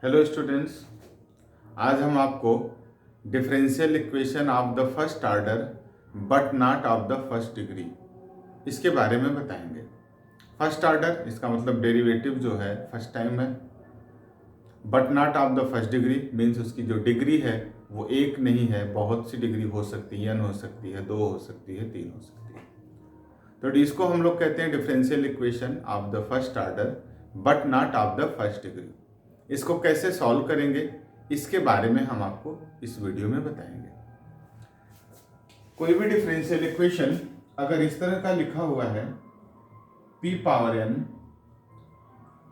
Hello students, आज हम आपको differential equation of the first order but not of the first degree इसके बारे में बताएंगे। फर्स्ट ऑर्डर इसका मतलब डेरिवेटिव जो है फर्स्ट टाइम है। But not of the first degree means उसकी जो डिग्री है वो एक नहीं है, बहुत सी डिग्री हो सकती है, n हो सकती है, 2 हो सकती है, 3 हो सकती है। तो इसको हम लोग कहते हैं differential equation of the first order but not of the first degree. इसको कैसे सॉल्व करेंगे इसके बारे में हम आपको इस वीडियो में बताएंगे। कोई भी डिफरेंशियल इक्वेशन अगर इस तरह का लिखा हुआ है p power n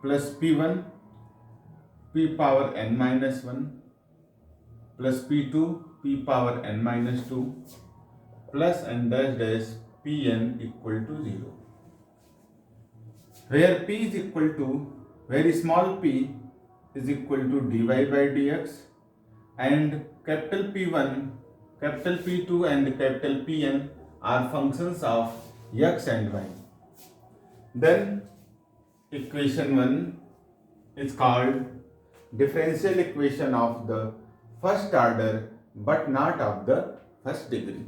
plus p1 p power n minus 1 plus p2 p power n माइनस 2 plus n dash dash pn equal to 0, where p is equal to very small p is equal to dy by dx and capital P1, capital P2 and capital Pn are functions of x and y. Then equation 1 is called differential equation of the first order but not of the first degree.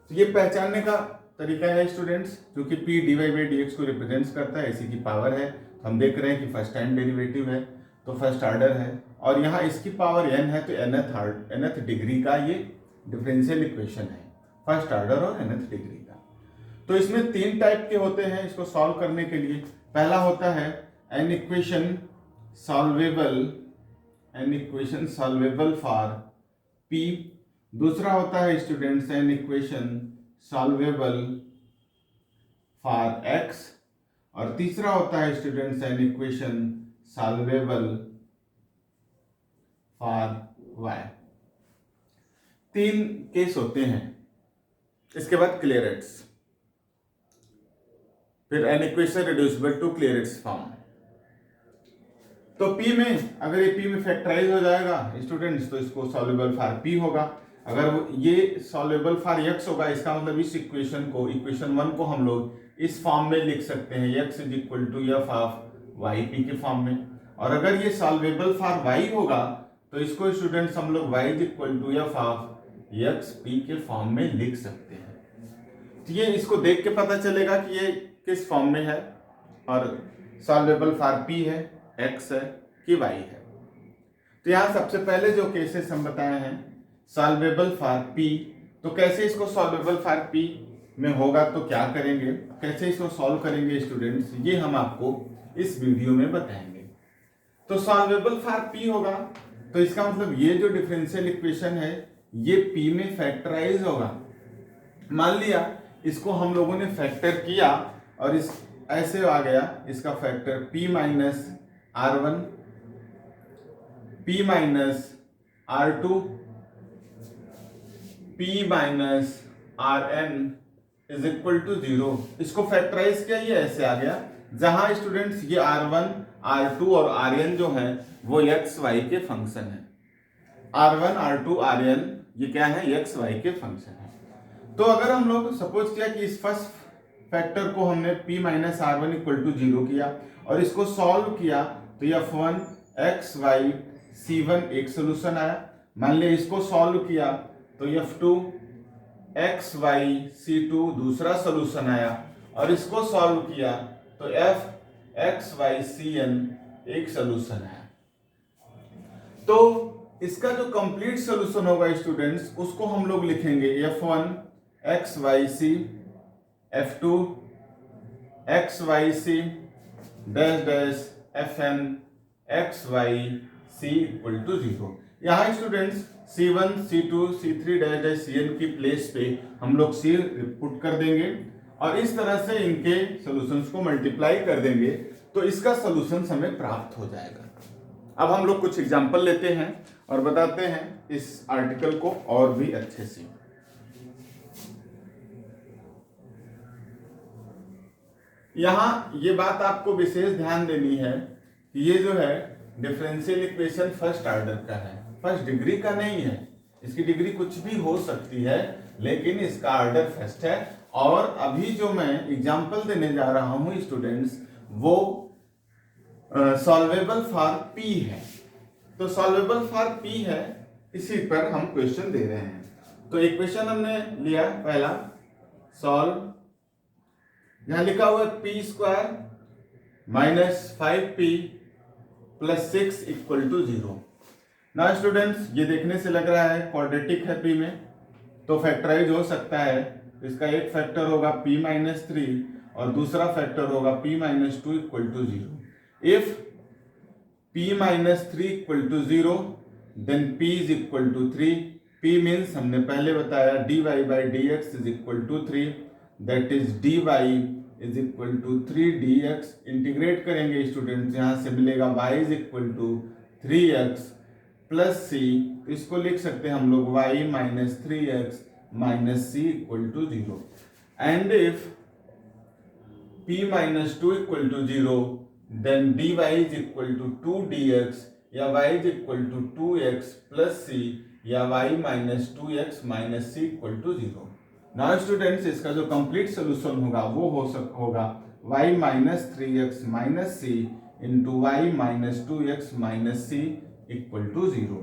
तो ये पहचानने का तरीका है students, जो कि p dy by dx को represent करता है, इसी की पावर है। हम देख रहे हैं कि फर्स्ट टाइम डेरिवेटिव है तो फर्स्ट ऑर्डर है और यहाँ इसकी पावर n है तो nth डिग्री का ये डिफरेंशियल इक्वेशन है, फर्स्ट ऑर्डर और nth डिग्री का। तो इसमें तीन टाइप के होते हैं इसको सॉल्व करने के लिए। पहला होता है an equation solvable for p। दूसरा होता है students an equation solvable for x और तीसरा होता है students an equation solvable for y। तीन केस होते हैं। इसके बाद क्लियरेट्स, फिर an equation reducible to Clairaut's form. तो p में अगर ये p में फैक्टराइज हो जाएगा स्टूडेंट्स तो इसको सॉल्वेबल फॉर p होगा। अगर ये सॉल्वेबल फॉर x होगा इसका मतलब इस इक्वेशन 1 को हम लोग इस फॉर्म में लिख सकते हैं, x is equal to f of y p के फॉर्म में। और अगर ये सॉल्वेबल फॉर y होगा तो इसको स्टूडेंट्स हम लोग y is equal to f of x p के फॉर्म में लिख सकते हैं। तो ये इसको देख के पता चलेगा कि ये किस फॉर्म में है और सॉल्वेबल फॉर p है, x है कि y है। तो यहाँ सबसे पहले जो केसेस हम बताए हैं सॉल्वेबल फॉर p, तो कैसे इसको सॉल्वेबल फॉर p में होगा तो क्या करेंगे, कैसे इसको सॉल्व करेंगे स्टूडेंट्स, ये हम आपको इस वीडियो में बताएंगे। तो सॉल्वेबल फॉर p होगा तो इसका मतलब ये जो डिफरेंशियल इक्वेशन है ये p में फैक्टराइज होगा। मान लिया इसको हम लोगों ने फैक्टर किया और इस ऐसे आ गया इसका factor p minus r1 p minus r2 p minus rn is equal to 0। इसको फैक्टराइज किया, ये ऐसे आ गया जहां स्टूडेंट्स ये r1 r2 और rn जो है वो x y के फंक्शन है। r1 r2 rn ये क्या है, x y के फंक्शन है। तो अगर हम लोग सपोज किया कि इस फर्स्ट फैक्टर को हमने p minus r1 equal to 0 किया और इसको सॉल्व किया तो f1 x y c1 एक सोल्यूशन आया। मान लिया इसको सॉल्व किया तो f2 एक्स वाई c2 दूसरा सोल्यूशन आया और इसको सॉल्व किया तो f एक्स वाई cn एक सोल्यूशन आया। तो इसका जो कंप्लीट सोल्यूशन होगा स्टूडेंट्स उसको हम लोग लिखेंगे f1 x y c f2 x y c dash dash fn x y c equal to 0। यहाँ students C1, C2, C3 dash dash Cn की प्लेस पे हम लोग C पुट कर देंगे और इस तरह से इनके सॉल्यूशंस को मल्टीप्लाई कर देंगे तो इसका सॉल्यूशन हमें प्राप्त हो जाएगा। अब हम लोग कुछ एग्जांपल लेते हैं और बताते हैं इस आर्टिकल को और भी अच्छे से। यहाँ ये बात आपको विशेष ध्यान देनी है कि ये जो है डिफरेंशियल इक्वेशन फर्स्ट ऑर्डर का है, फर्स्ट डिग्री का नहीं है। इसकी डिग्री कुछ भी हो सकती है लेकिन इसका ऑर्डर फर्स्ट है। और अभी जो मैं एग्जांपल देने जा रहा हूं स्टूडेंट्स वो सॉल्वेबल फॉर पी है, तो सॉल्वेबल फॉर पी है, इसी पर हम क्वेश्चन दे रहे हैं। तो एक क्वेश्चन हमने लिया पहला, सॉल्व, यहां लिखा हुआ है p square minus 5p plus 6 equal to 0। ना स्टूडेंट्स, ये देखने से लग रहा है क्वाड्रेटिक है p में, तो फैक्टराइज हो सकता है। इसका एक फैक्टर होगा p माइनस 3 और दूसरा फैक्टर होगा p minus 2 equal to 0। If p minus 3 equal to 0 then p is equal to 3। p means हमने पहले बताया dy by dx is equal to 3, that is dy is equal to 3 dx। Integrate करेंगे students, यहाँ से मिलेगा y is equal to 3x plus c, इसको लिख सकते हैं हम लोग y minus 3x minus c equal to 0। And if p minus 2 equal to 0 then dy is equal to 2 dx या y is equal to 2x plus c या y minus 2x minus c equal to 0। Now students, इसका जो complete solution होगा वो होगा y minus 3x minus c into y minus 2x minus c equal to 0।